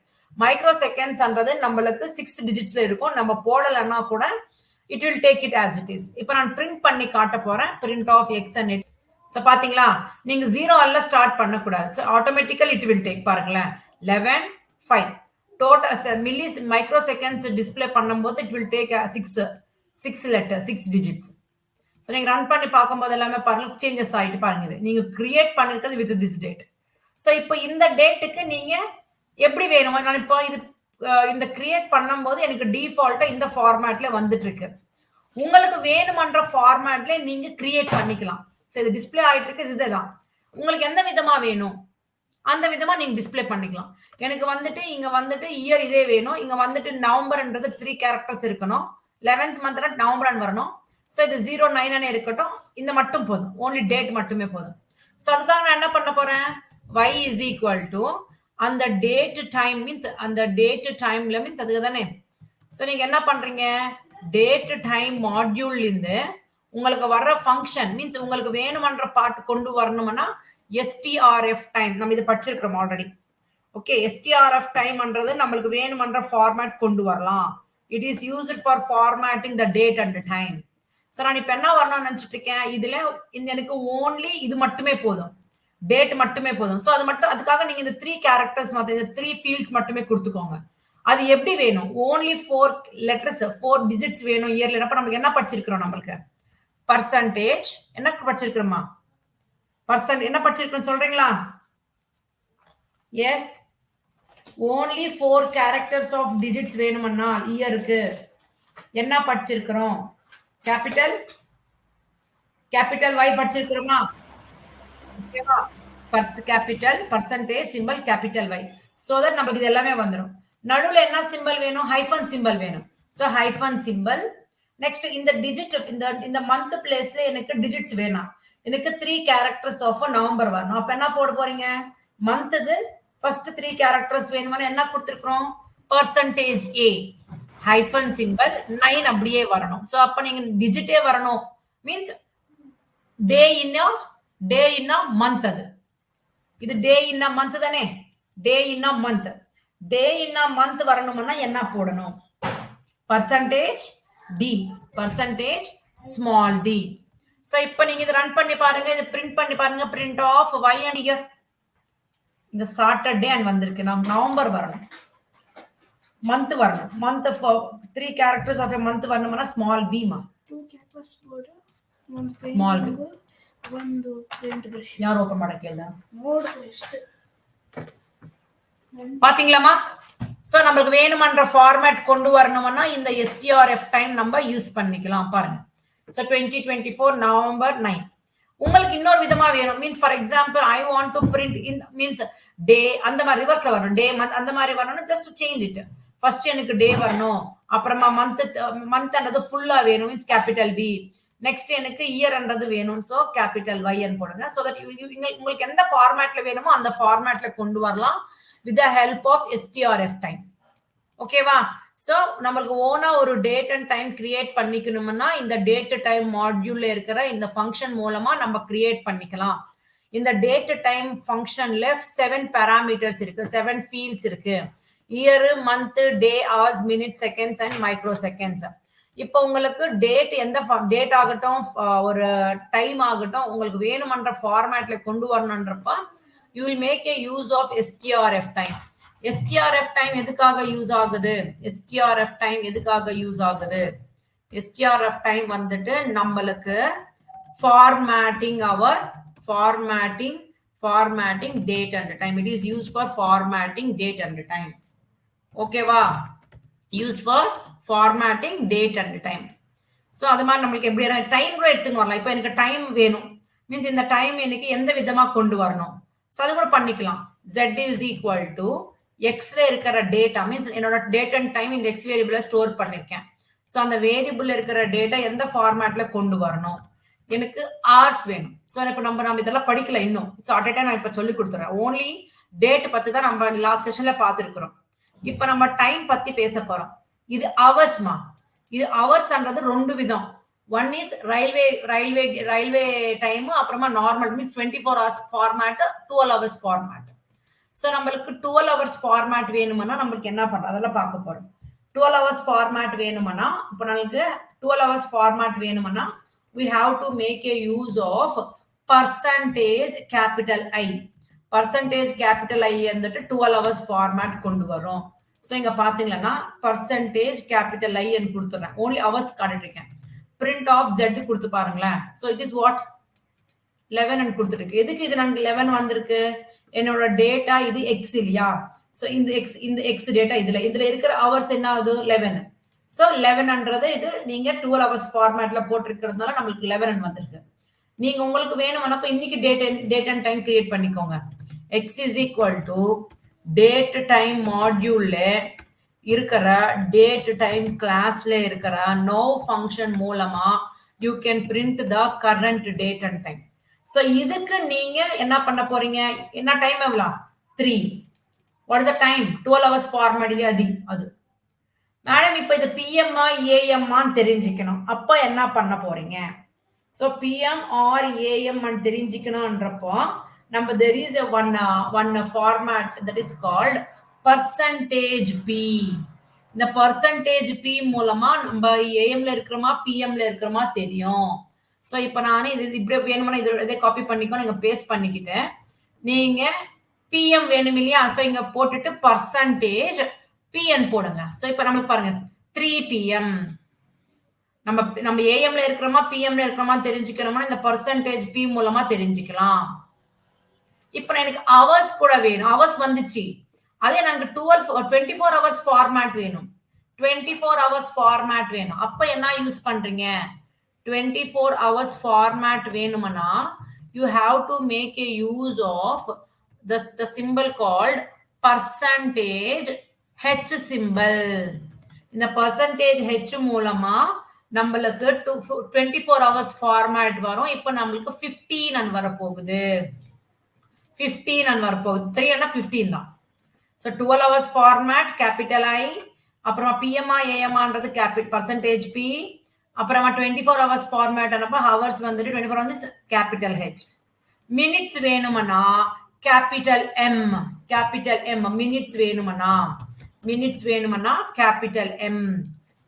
Microseconds andradhu நம்மளுக்கு 6 digitsல இருக்கும். நம்ம போடலன்னா கூட it will take it as it is. இப்போ நான் print பண்ணி காட்ட போறேன். print of x and it. So பாத்தீங்களா? நீங்க 0 அல்ல ஸ்டார்ட் பண்ண கூடாது. So automatically it will take. பாருங்களேன் 11:05 total millis microseconds display பண்ணும்போது it will take 6 letters, 6 digits. So நீங்க ரன் பண்ணி பார்க்கும்போது எல்லாமே பாருங்க சேஞ்சஸ் ஆயிட்டு பாருங்க. இது நீங்க கிரியேட் பண்ணிருக்கிறது வித் திஸ் டேட். ஸோ இப்போ இந்த டேட்டுக்கு நீங்க எப்படி வேணுமோ, நான் இப்போ இந்த கிரியேட் பண்ணும்போது எனக்கு டிஃபால்ட்டா இந்த ஃபார்மேட்ல வந்துட்டு இருக்கு. உங்களுக்கு வேணுமன்ற ஃபார்மேட்ல நீங்க கிரியேட் பண்ணிக்கலாம். ஸோ இது டிஸ்பிளே ஆயிட்டு இருக்கு. இதுதான் உங்களுக்கு எந்த விதமா வேணும் அந்த விதமா நீங்க டிஸ்பிளே பண்ணிக்கலாம். எனக்கு வந்துட்டு இங்க வந்துட்டு இயர் இதே வேணும். இங்க வந்துட்டு நவம்பர்ன்றது 3 கேரக்டர்ஸ் இருக்கணும். 11th மந்த்னா நவம்பர்னு வரணும். ஸோ இது 09 இருக்கட்டும். இந்த மட்டும் போதும். ஓன்லி டேட் மட்டுமே போதும். ஸோ அதுக்காக நான் என்ன பண்ண போறேன்? y இஸ் ஈக்குவல் டு அந்த டேட் டைம் மீன்ஸ் அந்த டேட் டைம்ல மீன்ஸ் அதுக்கு தானே. ஸோ நீங்க என்ன பண்றீங்க? டேட் டைம் மாடியூல்ல இருந்து உங்களுக்கு வர்ற ஃபங்க்ஷன் மீன்ஸ் உங்களுக்கு வேணுமன்ற பார்ட் கொண்டு வரணும்னா strf டைம் நம்ம இது படிச்சிருக்கிறோம் ஆல்ரெடி. ஓகே, strf டைம்ன்றது நம்மளுக்கு வேணுமன்ற ஃபார்மேட் கொண்டு வரலாம். It is used for formatting the date and time. So நான் இப்போ என்ன வரணும்னு நினைச்சிட்டு இருக்கேன்? இதுல எனக்கு ஓன்லி இது மட்டுமே போதும். டேட் மட்டுமே போதும். ஸோ அது மட்டும் அதுக்காக நீங்க இந்த 3 கேரக்டர்ஸ் மற்ற இந்த 3 ஃபீல்ட்ஸ் மட்டுமே கொடுத்துக்கோங்க. அது எப்படி வேணும்? ஓன்லி 4 லெட்டர்ஸ் 4 டிஜிட்ஸ் வேணும் இயர்ல. அப்ப நமக்கு என்ன படிச்சிருக்கிறோம்? நம்மளுக்கு பர்சன்டேஜ் என்ன படிச்சிருக்கிறோமா? என்ன படிச்சிருக்கோம் சொல்றீங்களா? Yes, only 4 characters of digits வேணும்னா இயருக்கு என்ன படிச்சிருக்கிறோம்? கேபிட்டல் Y படிச்சிருக்கிறோமா? ஓகேவா? Capital percentage symbol capital Y. So that நமக்கு இது எல்லாமே வந்துரும். நடுவுல என்ன சிம்பல் வேணும்? ஹைஃபன் சிம்பல் வேணும். So hyphen symbol. நெக்ஸ்ட் இந்த டிஜிட் இந்த மந்த் பிளேஸ்ல எனக்கு டிஜிட்ஸ் வேணும். எனக்கு 3 கேரக்டர்ஸ் ஆஃப் நவம்பர் வரணும். அப்ப என்ன போட போறீங்க? மந்த் இது ஃபர்ஸ்ட் 3 கேரக்டர்ஸ் வேணும்னா என்ன கொடுத்திருக்கோம்? பர்சன்டேஜ் A ஹைஃபன் சிம்பல் 9 அப்படியே வரணும். சோ அப்ப நீங்க டிஜிட்டே வரணும் மீன்ஸ் டே இன் மந்த். அது இது டே இன் மந்த் தானே. டே இன் மந்த் வரணும்னா என்ன போடணும்? percentage d, percentage small d. So இப்போ நீங்க இது ரன் பண்ணி பாருங்க, இது பிரிண்ட் பண்ணி பாருங்க. print of y and here இந்த சாட்டர்டே அண்ட் வந்திருக்கு. நவம்பர் வரணும், மந்த் வரணும். Month 3 characters of a month வரணும்னா ஸ்மால் b மா. 2 characters போடு. Small b. ಒಂದು ಪ್ರಿಂಟ್ ಬ್ರಷ್ யார் ஓபன் பண்ண கேளுங்க. ನೋಡು ಎಷ್ಟು பாத்தீங்களாமா? சோ நமக்கு வேணுமன்ற ஃபார்மேட் கொண்டு வரணும்னா இந்த strf டைம் நம்ம யூஸ் பண்ணிக்கலாம். பாருங்க. So 2024 November 9. உங்களுக்கு இன்னொரு விதமா வேணும், means for example I want to print in means day, அந்த மாதிரி ரிவர்ஸ்ல வரணும். டே மந்த் அந்த மாதிரி வரணும். Just change it. ஃபர்ஸ்ட் எனக்கு டே வரணும், அப்புறமா மந்த்ன்றது ஃபுல்லா வேணும், மீன்ஸ் கேபிட்டல் பி. நெக்ஸ்ட் எனக்கு இயர்ன்றது வேணும், சோ கேபிட்டல் y ன்னு போடுங்க. சோ தட் உங்களுக்கு எந்த ஃபார்மேட்ல வேணுமோ அந்த ஃபார்மேட்ல கொண்டு வரலாம் with the help of strf time. ஓகேவா? சோ நமக்கு ஓனா ஒரு டேட் அண்ட் டைம் கிரியேட் பண்ணிக்கணும்னா இந்த டேட் டைம் மாடியூல்ல இருக்கிற இந்த ஃபங்க்ஷன் மூலமா நம்ம கிரியேட் பண்ணிக்கலாம். இந்த டேட் டைம் ஃபங்க்ஷன்ல 7 பாராமீட்டர்ஸ் இருக்கு, 7 ஃபீல்ட்ஸ் இருக்கு. Year, month, day, hours, minute, seconds and micro seconds. இப்போ உங்களுக்கு டேட் எந்த டேட் ஆகட்டும் ஒரு டைம் ஆகட்டும் உங்களுக்கு வேணுமன்ற ஃபார்மேட்ல கொண்டு வரணும்ன்றப்ப you will make a use of strf time. strf time எதுக்காக யூஸ் ஆகுது? strf time எதுக்காக யூஸ் ஆகுது? strf time வந்துட்டு நம்மளுக்கு formatting date and time. It is used for formatting date and time. ஓகேவா? used for formatting date and time. So அது மாதிரி நமக்கு எப்படி டைம் கூட எடுத்துன்னு வரலாம். இப்போ எனக்கு டைம் வேணும், மீன்ஸ் இந்த டைம் எனக்கு எந்த விதமா கொண்டு வரணும், சோ அது கூட பண்ணிக்கலாம். z is equal to x ல இருக்கிற டேட்டா, மீன்ஸ் என்னோட டேட் அண்ட் டைம் இந்த x வேரியபிள ஸ்டோர் பண்ணிருக்கேன். சோ அந்த வேரியபிள் இருக்கிற டேட்டா எந்த ஃபார்மேட்ல கொண்டு வரணும், எனக்கு hours வேணும். சோ இப்போ நம்ம இதெல்லாம் படிக்கல இன்னும். சோ அட் டைம் நான் இப்ப சொல்லி கொடுத்துறேன். ஓன்லி டேட் பத்தி தான் நம்ம லாஸ்ட் செஷன்ல பாத்துருக்கிறோம். இப்போ நம்ம டைம் பத்தி பேச போறோம். இது ஹவர்ஸ்மா. இது ஹவர்ஸ்ன்றது ரெண்டு விதம். ஒன் இஸ் ரயில்வே டைம், அப்புறமா normal means 24 hours format, 12 hours format. So நம்மளுக்கு 12 hours ஃபார்மேட் வேணும்னா நம்மளுக்கு என்ன பண்றோம் அதெல்லாம் பார்க்க போறோம். 12 hours ஃபார்மேட் வேணும்னா இப்போ நமக்கு 12 hours ஃபார்மேட் வேணும்னா we have to make a use of percentage capital I. percentage capital I வந்துட்டு 12 hours ஃபார்மேட் கொண்டு வரும். சோ இங்க பாத்தீங்கன்னா percentage capital I ன்னு கொடுத்துறேன். only hours காட்டிட்டு இருக்கேன். print of z கொடுத்து பாருங்களேன். so it is what 11 ன்னு கொடுத்துருக்கு. எதுக்கு இது நமக்கு 11 வந்திருக்கு? என்னோட டேட்டா இது x இல்லையா? சோ இந்த x டேட்டா இதுல இருக்கிற ஹவர்ஸ் என்ன ஆகுது? 11. சோ 11ன்றது இது நீங்க 12 hours ஃபார்மேட்ல போட்டுக்கிறதுனால நமக்கு 11 ன்னு வந்திருக்கு. நீங்க உங்களுக்கு வேணும்னா இன்னைக்கு டேட் அண்ட் டைம் கிரியேட் பண்ணிக்கோங்க. x is equal to date time மாடியூல்ல இருக்கிற டேட் டைம் கிளாஸ்ல இருக்கிற no function மூலமா you can print the current date and time. So இதுக்கு நீங்க என்ன பண்ண போறீங்க? என்ன டைம் எவ்வளவு? 3. what is the time? 12 hours format அது மேடம். இப்போ இது pm ஆ am ஆன்னு தெரிஞ்சுக்கணும். அப்ப என்ன பண்ண போறீங்க? சோ pm or am ன்னு தெரிஞ்சுக்கணும்ன்றப்போ நம்ம there is a one format that is called percentage p. இந்த percentage p மூலமா நம்ம am ல இருக்கிறோமா pm ல இருக்கிறோமா தெரியும். சோ இப்போ நான் இது இப்படி வேணும்னா இதை காப்பி பண்ணிக்கோ, நீங்க பேஸ்ட் பண்ணிக்கிட்டு நீங்க pm வேணும் இல்லையா? சோ இங்க போட்டுட்டு percentage pn போடுங்க. சோ இப்போ நமக்கு பாருங்க 3 pm. நம்ம am ல இருக்கிறோமா pm ல இருக்கிறோமா தெரிஞ்சுக்கணும்னா இந்த percentage p மூலமா தெரிஞ்சுக்கலாம். இப்போ எனக்கு hours கூட வேணும். hours வந்துச்சு. அதே நமக்கு 24 hours ஃபார்மேட் வேணும். 24 hours ஃபார்மேட் வேணும். அப்ப என்ன யூஸ் பண்றீங்க? 24 hours ஃபார்மேட் வேணும்னா you have to make a use of the symbol called percentage h symbol. இந்த percentage h மூலமா நம்மளுக்கு 24 hours ஃபார்மேட் வரும். இப்போ நம்மளுக்கு 15 ன்னு வர போகுது. 15 ன்னு வர போகுது. 3 ன்னா 15 தான். So 12 hours format capital I, அப்புறமா pm amன்றது percentage p, அப்புறமா 24 hours format அனப்ப hours வந்துட்டு 24 வந்து capital H. minutes வேணும்னா capital M minutes வேணும்னா capital M.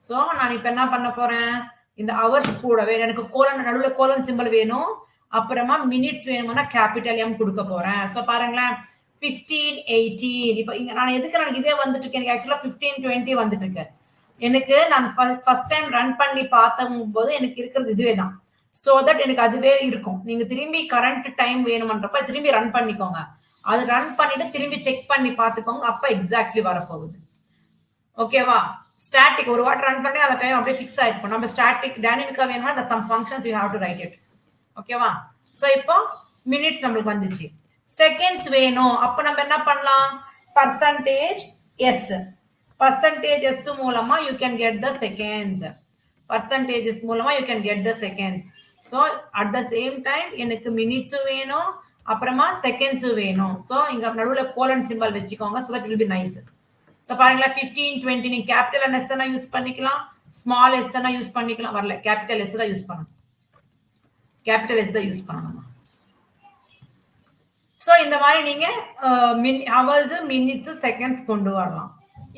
ஸோ நான் இப்போ என்ன பண்ண போறேன், இந்த ஹவர்ஸ் கூடவே எனக்கு கோலன் நடுவில் கோலன் சிம்பிள் வேணும், அப்புறமா மினிட்ஸ் வேணும்னா கேபிட்டல் எம் கொடுக்க போறேன். ஸோ பாருங்களேன் 15 18 இப்போ இங்க நான் எதுக்கு எனக்கு இதே வந்துட்டு இருக்கு, எனக்கு ஆக்சுவலா 15 20 வந்துட்டு இருக்கு. எனக்கு நான் ஃபர்ஸ்ட் டைம் ரன் பண்ணி போது எனக்கு இருக்கிறது இதுவே தான். ஸோ தட் எனக்கு அதுவே இருக்கும். நீங்க திரும்பி கரண்ட் டைம் வேணுமன்றப்ப திரும்பி ரன் பண்ணிக்கோங்க. அது ரன் பண்ணிட்டு திரும்பி செக் பண்ணி பார்த்துக்கோங்க, அப்ப எக்ஸாக்ட்லி வரப்போகுது. ஓகேவா? ஸ்டாட்டிக் ஒரு வாட் ரன் பண்ணி அந்த டைம் அப்படியே ஃபிக்ஸ் ஆயிருக்கும். நம்ம ஸ்டாட்டிக் டைனமிக்கா வேணும்னா அந்த some functions you have to write it. ஓகேவா? ஸோ இப்போ மினிட்ஸ் நம்மளுக்கு வந்துச்சு. செகண்ட்ஸ் வேணும், அப்ப நம்ம என்ன பண்ணலாம், பர்சன்டேஜ் எஸ். பர்சன்டேஜ் எஸ் மூலமா you can get the seconds. Percentages மூலமா you can get the seconds. So at the same time எனக்கு மினிட்ஸும் வேணும், அப்புறமா செகண்ட்ஸும் வேணும். ஸோ இங்க நடுவில் கோலன் சிம்பிள் வச்சுக்கோங்க. So that will be nice. So பாருங்களா 15 20 நீங்க கேபிட்டல் எஸ் தான் யூஸ் பண்ணிக்கலாம், ஸ்மால் எஸ் தான் யூஸ் பண்ணிக்கலாம். வரல, கேபிட்டல் எஸ் தான் யூஸ் பண்ணணும். கேபிட்டல் எஸ் தான் யூஸ் பண்ணணும். ஸோ இந்த மாதிரி நீங்க ஹவர்ஸ் மினிட்ஸ் செகண்ட்ஸ் கொண்டு வரலாம்.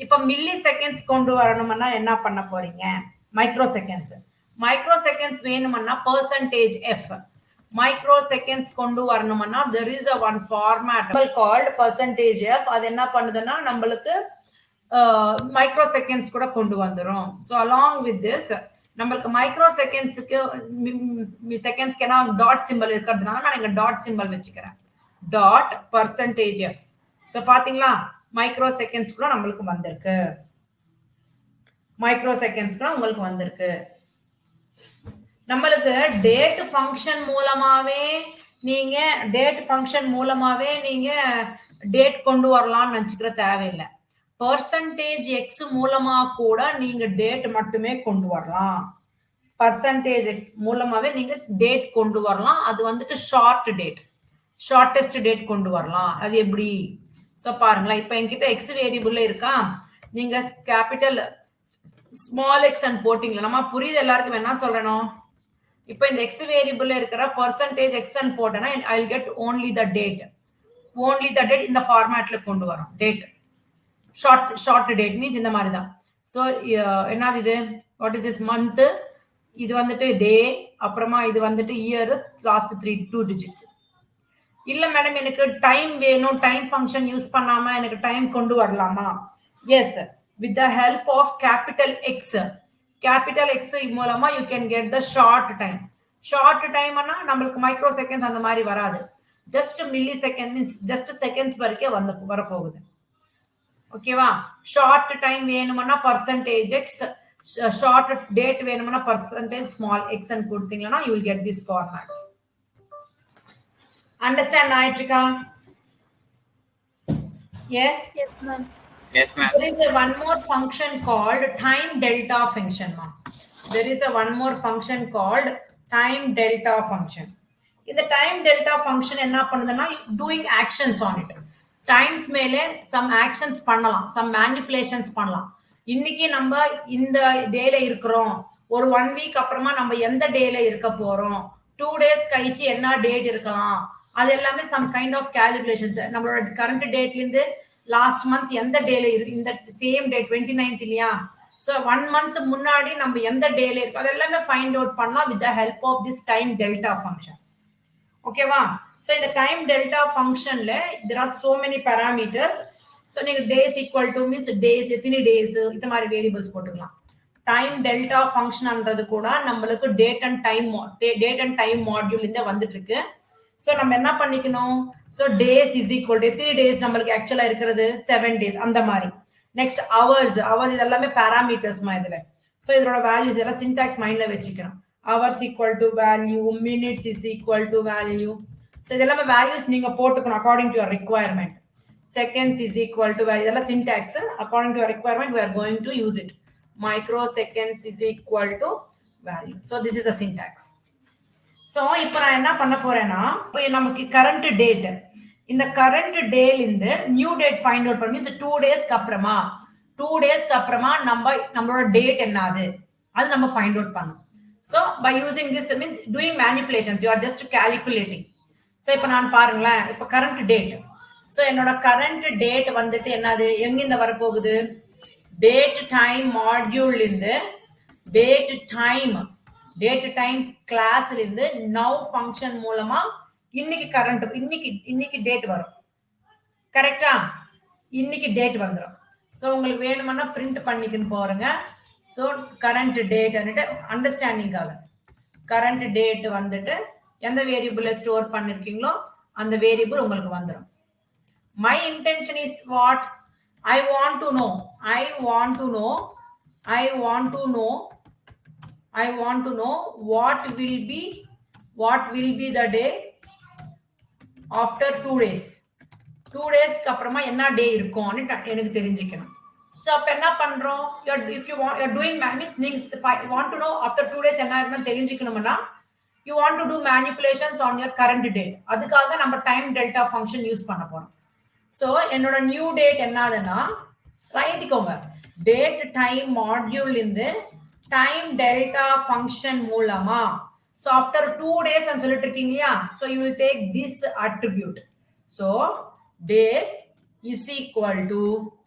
இப்போ மில்லி செகண்ட்ஸ் கொண்டு வரணும்னா என்ன பண்ண போறீங்க, மைக்ரோ செகண்ட்ஸ். மைக்ரோ செகண்ட்ஸ் வேணும்னா பர்சன்டேஜ் எஃப். மைக்ரோ செகண்ட்ஸ் கொண்டு வரணும்னா there is a one format called percentage f. அது என்ன பண்ணுதுன்னா நம்மளுக்கு மைக்ரோ செகண்ட்ஸ் கூட கொண்டு வந்துரும். ஸோ அலாங் வித் திஸ் நம்மளுக்கு மைக்ரோ செகண்ட்ஸுக்கு செகண்ட்ஸ்க்கு என்ன டாட் சிம்பிள் இருக்கிறதுனால நான் இங்க டாட் சிம்பிள் வச்சுக்கிறேன். Dot percentage F. ஸோ பாத்தீங்களா மைக்ரோ செகண்ட்ஸ் கூட நம்மளுக்கு வந்திருக்கு. மைக்ரோ செகண்ட்ஸ் கூட உங்களுக்கு வந்திருக்கு. நம்மளுக்கு டேட் ஃபங்க்ஷன் மூலமாவே நீங்க டேட் கொண்டு வரலாம்னு நினைச்சுக்கிற தேவையில்லை. பர்சன்டேஜ் எக்ஸ் மூலமா கூட நீங்க டேட் மட்டுமே கொண்டு வரலாம். பர்சன்டேஜ் மூலமாவே நீங்க டேட் கொண்டு வரலாம். அது வந்துட்டு ஷார்ட் டேட், ஷார்டஸ்ட் டேட் கொண்டு வரலாம். அது எப்படி? ஸோ பாருங்களேன், இப்போ என்கிட்ட எக்ஸ் வேரியபிள்ல இருக்கா, நீங்க கேபிட்டல் ஸ்மால் எக்ஸ் அண்ட் போட்டிங்களா, நம்ம புரியுது எல்லாருக்கும் என்ன சொல்லணும். இப்போ இந்த எக்ஸ் வேரியபிள்ல இருக்கிற பர்சன்டேஜ் எக்ஸ் அண்ட் போட்டேன்னா I will get only the date. Only the date இந்த ஃபார்மேட்ல கொண்டு வரும். டேட் ஷார்ட் டேட் மீன்ஸ் இந்த மாதிரி தான். ஸோ என்னது இது, வாட் இஸ் திஸ் மந்த், இது வந்துட்டு டே, அப்புறமா இது வந்துட்டு இயர், லாஸ்ட் 2 டிஜிட்ஸ். இல்ல மேடம் எனக்கு டைம் வேணும், டைம் ஃபங்க்ஷன் யூஸ் பண்ணாம எனக்கு டைம் கொண்டு வரலாமா? Yes, with the help of capital X. Capital X மூலமா you can get the short time. Short டைம்னா நம்மளுக்கு மைக்ரோ செகண்ட்ஸ் அந்த மாதிரி வராது. Just millisecond means just seconds வரைக்கும் வரப்போகுது. ஓகேவா? ஷார்ட் டைம் வேணும்னா பர்சன்டேஜ் எக்ஸ், ஷார்ட் டேட் வேணும்னா பர்சன்டேஜ் ஸ்மால் எக்ஸ் and கொடுத்தீங்கன்னா you will get these formats. Understand, Naitrika? Yes? Yes, ma'am. Yes, ma'am. There is one more function called time delta function, ma'am. There is one more function called time delta function. In the time delta function என்ன பண்ணுதுன்னா doing actions on it. Times மேலே some actions பண்ணலாம், some manipulations பண்ணலாம். இன்னைக்கு நம்ம இந்த டேல இருக்கிறோம், ஒரு 1 வீக் அப்புறமா நம்ம எந்த டேல இருக்க போறோம், 2 days கழிச்சு என்ன டேட் இருக்கலாம், அது எல்லாமே சம் கைண்ட் ஆஃப் கால்குலேஷன்ஸ். நம்மளோட கரண்ட் டேட்ல இருந்து லாஸ்ட் மந்த் எந்த டேல இந்த சேம் டே 29th இல்லையா, ஸோ 1 month முன்னாடி நம்ம எந்த டேல இருக்கோம் அது எல்லாமே ஃபைண்ட் அவுட் பண்ணலாம் with the help of this time delta function. ஓகேவா? ஸோ இந்த டைம் டெல்டா ஃபங்க்ஷன்ல there are so many parameters. So நீங்க days equal to means days, எத்தனை டேஸ், இந்த மாதிரி வேரியபிள்ஸ் போட்டுக்கலாம். டைம் டெல்டா ஃபங்க்ஷன்ன்றது கூட நம்மளுக்கு டேட் அண்ட் டைம் மாடியூல் இந்த வந்துட்டு இருக்கு. ஸோ நம்ம என்ன பண்ணிக்கணும், so days is equal to எத்தனை டேஸ் நம்மளுக்கு ஆக்சுவலா இருக்கிறது 7 days அந்த மாதிரி. நெக்ஸ்ட் ஹவர்ஸ் இது எல்லாமே பேராமீட்டர்ஸ்மா இதுல. ஸோ இதோட வேல்யூஸ் எல்லாம் சின்டாக்ஸ் மைண்ட்ல வச்சுக்கணும். Hours equal to value, minutes is equal to value. So இதெல்லாமே வேல்யூஸ் நீங்க போட்டுக்கணும் according to your requirement. Seconds is equal to value, இதெல்லாம் syntax. According to your requirement we are going to use it. Microseconds is equal to value. So this is the syntax. So இப்போ நான் என்ன பண்ண போறேன்னா, இப்போ நமக்கு current date, இந்த current டேல இருந்து நியூ டேட் ஃபைண்ட் அவுட் பண்ணி 2 டேஸ்க்கு அப்புறமா நம்மளோட டேட் என்னது அது நம்ம ஃபைண்ட் அவுட் பண்ணணும். So by using this means doing manipulations, you are just calculating. So இப்போ நான் பாருங்களேன், இப்போ கரண்ட் டேட், ஸோ என்னோட கரண்ட் டேட் வந்துட்டு என்னது எங்கிருந்து வரப்போகுது, டேட் டைம் மாடியூல் இருந்து டேட் டைம் கிளாஸ்ல இருந்து நவ் ஃபங்க்ஷன் மூலமா இன்னைக்கு கரண்ட் இன்னைக்கு டேட் வரும். கரெக்டா? இன்னைக்கு டேட் வந்துடும். ஸோ உங்களுக்கு வேணும்னா பிரிண்ட் பண்ணிக்கின்னு போறேங்க. ஸோ கரண்ட் டேட் அண்டர்ஸ்டாண்டிங்காக கரண்ட் டேட் வந்துட்டு எந்த வேரியபிளை ஸ்டோர் பண்ணிருக்கீங்களோ அந்த வேரியபிள் உங்களுக்கு வந்துடும். My intention is what? I want to know what will be the day after 2 days. 2 daysக்கு அப்புறமா என்ன டே இருக்கும்னு எனக்கு தெரிஞ்சுக்கணும். So அப்ப என்ன பண்றோம்? If you want, you're doing means நீங்க want to know after 2 days என்ன இருக்குன்னு தெரிஞ்சுக்கணும்னா you want to do manipulations on your current date. அதுக்காக நம்ம டைம் டெல்டா ஃபங்க்ஷன் யூஸ் பண்ண போறோம். ஸோ என்னோட நியூ டேட் என்னதுன்னா எழுதிக்கோங்க. டேட் டைம் மாடியூல் இருந்து டைம் டெல்டா ஃபங்க்ஷன் மூலமா ஸோ ஆஃப்டர் 2 days சொல்லிட்டு இருக்கீங்க இல்லையா? So you will take this attribute. So days is equal to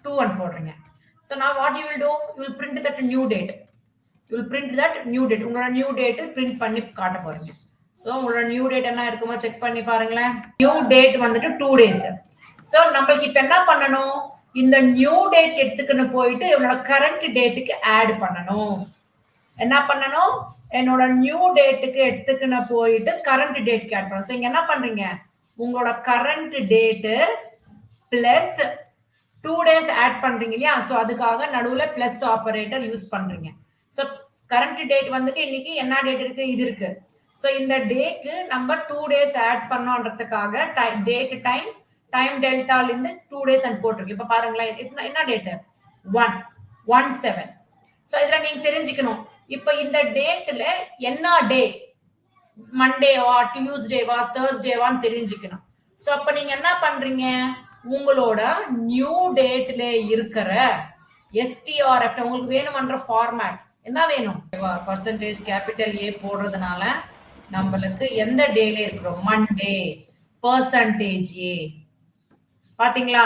2 போடுறீங்க. So now what you will do? You will print that new date. உங்களோட new date print பண்ணி காட்ட போறீங்க. So உங்களோட நியூ டேட் என்ன இருக்குமோ செக் பண்ணி பாருங்களேன். நியூ டேட் வந்துட்டு 2 days. ஸோ நம்மளுக்கு இப்ப என்ன பண்ணணும்? இந்த நியூ டேட் எடுத்துக்கின்னு போயிட்டு என்னோட கரண்ட் டேட்டுக்கு ஆட் பண்ணணும். என்ன பண்ணணும்? என்னோட நியூ டேட்டுக்கு எடுத்துக்கின்னு போயிட்டு கரண்ட் டேட்டுக்கு ஆட் பண்ணணும். ஸோ இங்க என்ன பண்றீங்க? உங்களோட current date plus 2 days add பண்றீங்க இல்லையா? ஸோ அதுக்காக நடுவுல பிளஸ் ஆபரேட்டர் யூஸ் பண்றீங்க. ஸோ கரண்ட் டேட் வந்துட்டு இன்னைக்கு என்ன டேட் இருக்கு? இது இருக்கு. ஸோ இந்த டேக்கு நம்ம 2 days ஆட் பண்ணோன்றதுக்காக டேட் டைம் டெல்டால இருந்து 2 days போட்டிருக்கு. இப்ப பாருங்களேன், என்ன டேட்? 1/17. ஸோ இதுல நீங்க தெரிஞ்சுக்கணும், இப்ப இந்த டேட்ல என்ன டே, மண்டேவா, டியூஸ்டேவா, தேர்ஸ்டேவான்னு தெரிஞ்சுக்கணும். ஸோ அப்ப நீங்க என்ன பண்றீங்க? உங்களோட நியூ டேட்ல இருக்கிற STRF உங்களுக்கு வேணும்ன்ற ஃபார்மேட் என்ன வேணும்? பர்சன்டேஜ் கேபிட்டல் A போடுறதுனால நம்மளுக்கு எந்த டேல இருக்கிறோம்? Monday percentage A. பாத்தீங்களா?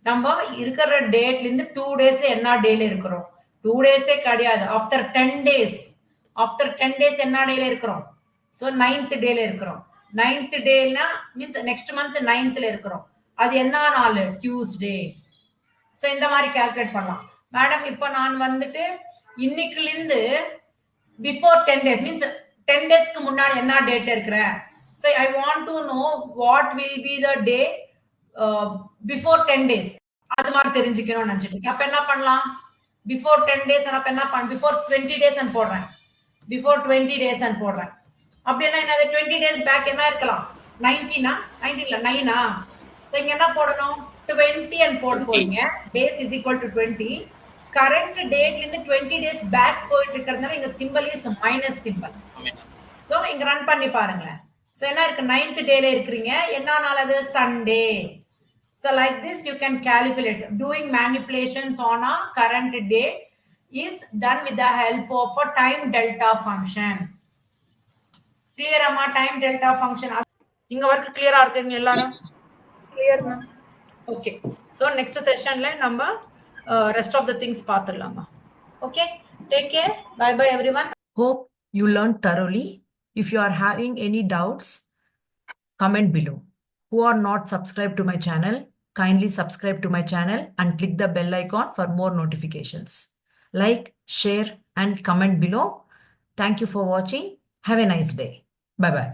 நம்ம இருக்கிற டேட்ல இருந்து 2 daysல என்ன டேல இருக்கிறோம்? 2 daysே கிடையாது. ஆஃப்டர் 10 days என்ன டேல இருக்கிறோம்? ஸோ 9th டேல இருக்கிறோம். 9th டேனா மீன்ஸ் நெக்ஸ்ட் மந்த் 9thல இருக்கிறோம். அது என்ன நாள்? டியூஸ்டே. ஸோ இந்த மாதிரி கால்குலேட் பண்ணலாம். மேடம் இப்போ நான் வந்துட்டு இன்னைக்குல இருந்து பிஃபோர் 10 days மீன்ஸ் 10 daysக்கு முன்னாடி என்ன டேட்ல இருக்கிறேன்? So I want to know what will be the day before 10 days. அது மாதிரி தெரிஞ்சுக்கணும்னு நினைச்சிட்டு இருக்கேன். அப்ப என்ன பண்ணலாம்? பிஃபோர் 10 days அப்ப என்ன பண்ண? பிஃபோர் 20 days போடுறேன். பிஃபோர் 20 days போடுறேன். அப்படின்னா என்னது? 20 days பேக் என்ன இருக்கலாம்? 19 இல்ல 9. ஸோ இங்க என்ன போடணும்? 20 போட போறீங்க. Days is equal to 20. Current டேட்ல இருந்து 20 days பேக் போயிட்டு இருக்கிறதுனால இங்க simple is minus simple. So இங்க ரன் பண்ணி பாருங்களேன். ஸோ என்ன இருக்கு? 9th டேல இருக்கிறீங்க. என்ன நாள் அது? Sunday. So like this you can calculate. Doing manipulations on a current date is done with the help of a time delta function. Clear amma? Time delta function inga varku clear ah irukku ellarum? Clear ma'am. Okay, so next session la namba rest of the things paathiralama. Okay, take care. Bye bye everyone. Hope you learned thoroughly. If you are having any doubts, comment below. Who are not subscribed to my channel, kindly subscribe to my channel and click the bell icon for more notifications. Like, share and comment below. Thank you for watching. Have a nice day. Bye bye.